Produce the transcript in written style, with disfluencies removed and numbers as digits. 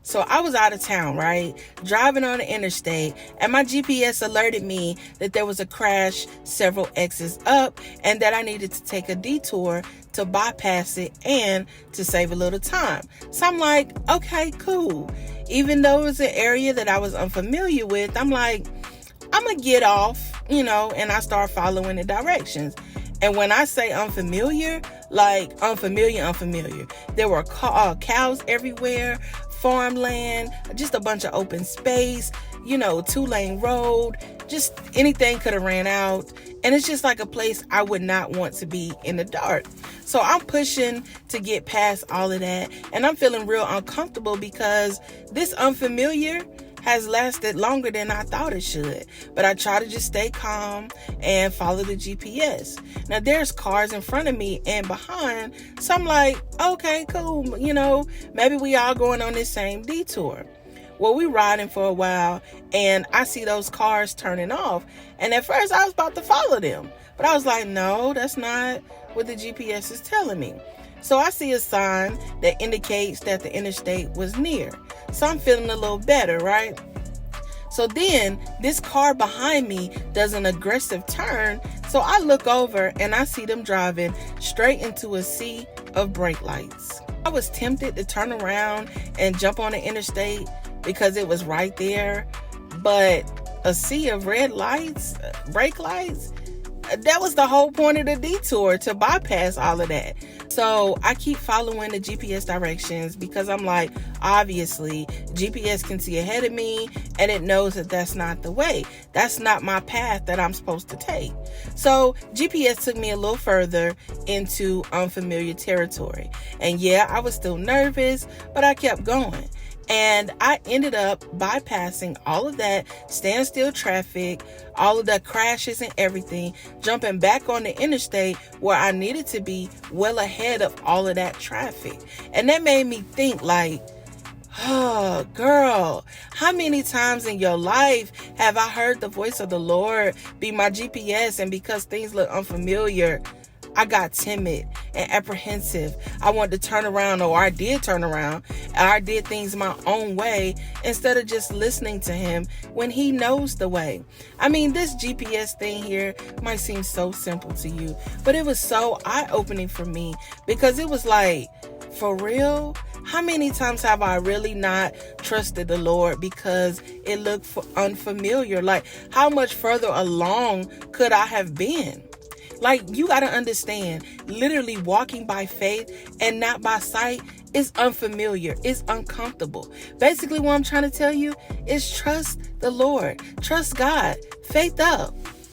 So I was out of town, right? Driving on the interstate, and my GPS alerted me that there was a crash several exits up and that I needed to take a detour to bypass it and to save a little time. So I'm like, okay, cool. Even though it was an area that I was unfamiliar with, I'm like, I'm going to get off, and I start following the directions. And when I say unfamiliar, like unfamiliar. There were cows everywhere, farmland, just a bunch of open space, 2-lane road, just anything could have ran out. And it's just like a place I would not want to be in the dark. So I'm pushing to get past all of that. And I'm feeling real uncomfortable because this unfamiliar has lasted longer than I thought it should. But I try to just stay calm and follow the GPS. Now there's cars in front of me and behind. So I'm like, okay, cool. Maybe we all going on this same detour. Well, we riding for a while and I see those cars turning off. And at first I was about to follow them. But I was like, no, that's not what the GPS is telling me. So I see a sign that indicates that the interstate was near. So I'm feeling a little better, right? So then this car behind me does an aggressive turn. So I look over and I see them driving straight into a sea of brake lights. I was tempted to turn around and jump on the interstate because it was right there. But a sea of red lights, brake lights, that was the whole point of the detour, to bypass all of that. So I keep following the GPS directions because I'm like, obviously, GPS can see ahead of me and it knows that that's not the way. That's not my path that I'm supposed to take. So GPS took me a little further into unfamiliar territory. And yeah, I was still nervous, but I kept going. And I ended up bypassing all of that standstill traffic, all of the crashes and everything, jumping back on the interstate where I needed to be well ahead of all of that traffic. And that made me think like, oh, girl, how many times in your life have I heard the voice of the Lord be my GPS, and because things look unfamiliar, I got timid and apprehensive. I wanted to turn around, or I did turn around, and I did things my own way instead of just listening to him when he knows the way. I mean, this GPS thing here might seem so simple to you, but it was so eye-opening for me because it was like, for real? How many times have I really not trusted the Lord because it looked unfamiliar? Like, how much further along could I have been? Like, you got to understand, literally walking by faith and not by sight is unfamiliar. It's uncomfortable. Basically, what I'm trying to tell you is trust the Lord. Trust God. Faith up.